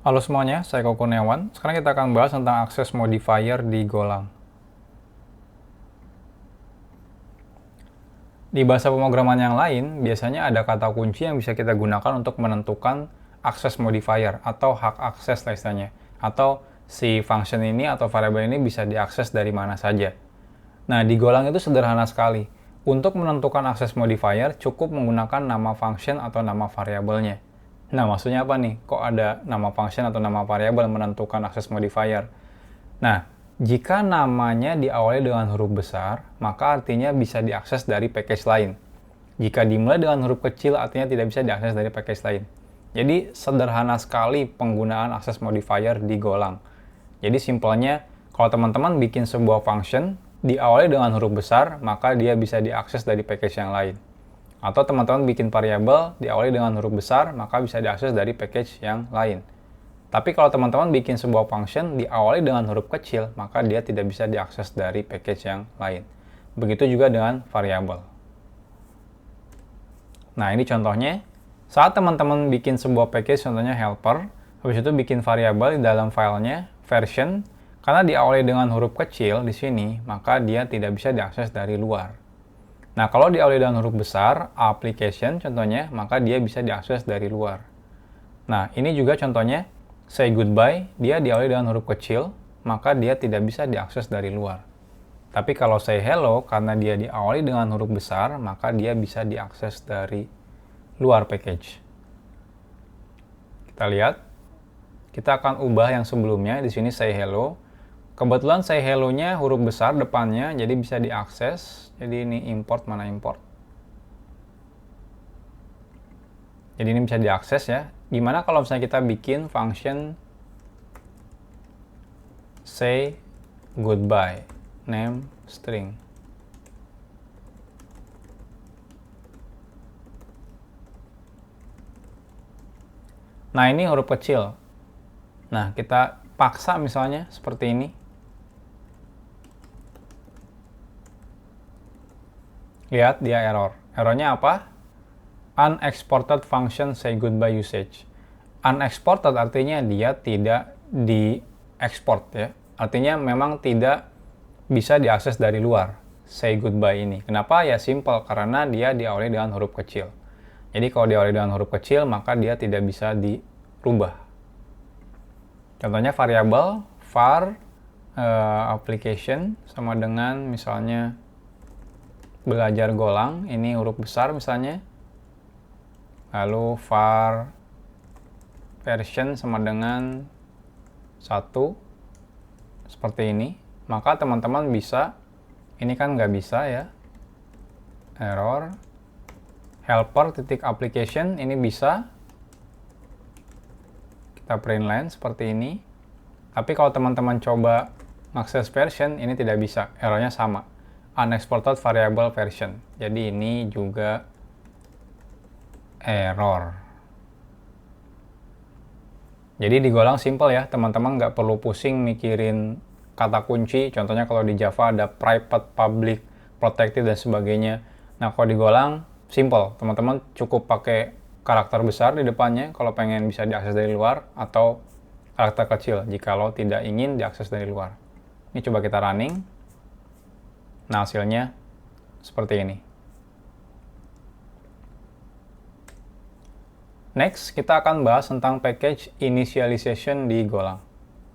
Halo semuanya, saya Koko Kurniawan. Sekarang kita akan bahas tentang akses modifier di Golang. Di bahasa pemrograman yang lain, biasanya ada kata kunci yang bisa kita gunakan untuk menentukan akses modifier atau hak akses istilahnya. Atau si function ini atau variabel ini bisa diakses dari mana saja. Nah, di Golang itu sederhana sekali. Untuk menentukan akses modifier, cukup menggunakan nama function atau nama variabelnya. Nah, maksudnya apa nih? Kok ada nama function atau nama variabel menentukan akses modifier? Nah, jika namanya diawali dengan huruf besar, maka artinya bisa diakses dari package lain. Jika dimulai dengan huruf kecil, artinya tidak bisa diakses dari package lain. Jadi, sederhana sekali penggunaan akses modifier di Golang. Jadi, simpelnya, kalau teman-teman bikin sebuah function, diawali dengan huruf besar, maka dia bisa diakses dari package yang lain. Atau teman-teman bikin variabel diawali dengan huruf besar, maka bisa diakses dari package yang lain. Tapi kalau teman-teman bikin sebuah function diawali dengan huruf kecil, maka dia tidak bisa diakses dari package yang lain. Begitu juga dengan variabel. Nah, ini contohnya. Saat teman-teman bikin sebuah package, contohnya helper, habis itu bikin variabel di dalam filenya, version, karena diawali dengan huruf kecil di sini, maka dia tidak bisa diakses dari luar. Nah, kalau diawali dengan huruf besar, application contohnya, maka dia bisa diakses dari luar. Nah, ini juga contohnya, say goodbye, dia diawali dengan huruf kecil, maka dia tidak bisa diakses dari luar. Tapi kalau say hello, karena dia diawali dengan huruf besar, maka dia bisa diakses dari luar package. Kita lihat, kita akan ubah yang sebelumnya, di sini say hello. Kebetulan say hello-nya huruf besar depannya, jadi bisa diakses. Jadi ini import, mana import. Jadi ini bisa diakses ya. Gimana kalau misalnya kita bikin function say goodbye, name string. Nah, ini huruf kecil. Nah, kita paksa misalnya seperti ini. Lihat, dia error. Errornya apa? Unexported function say goodbye usage. Unexported artinya dia tidak diekspor ya. Artinya memang tidak bisa diakses dari luar say goodbye ini. Kenapa? Ya simple, karena dia diawali dengan huruf kecil. Jadi kalau diawali dengan huruf kecil, maka dia tidak bisa dirubah. Contohnya variabel var application sama dengan misalnya belajar Golang, ini huruf besar misalnya, lalu var version sama dengan 1, seperti ini, maka teman-teman bisa, ini kan nggak bisa ya, error, helper titik application, ini bisa, kita print line seperti ini. Tapi kalau teman-teman coba mengakses version, ini tidak bisa, errornya sama, unexported variable version. Jadi ini juga error. Jadi di Golang simple ya, teman-teman nggak perlu pusing mikirin kata kunci. Contohnya kalau di Java ada private, public, protected, dan sebagainya. Nah, kalau di Golang simple, teman-teman cukup pakai karakter besar di depannya kalau pengen bisa diakses dari luar, atau karakter kecil jikalau tidak ingin diakses dari luar. Ini coba kita running. Nah, hasilnya seperti ini. Next, kita akan bahas tentang package initialization di Golang.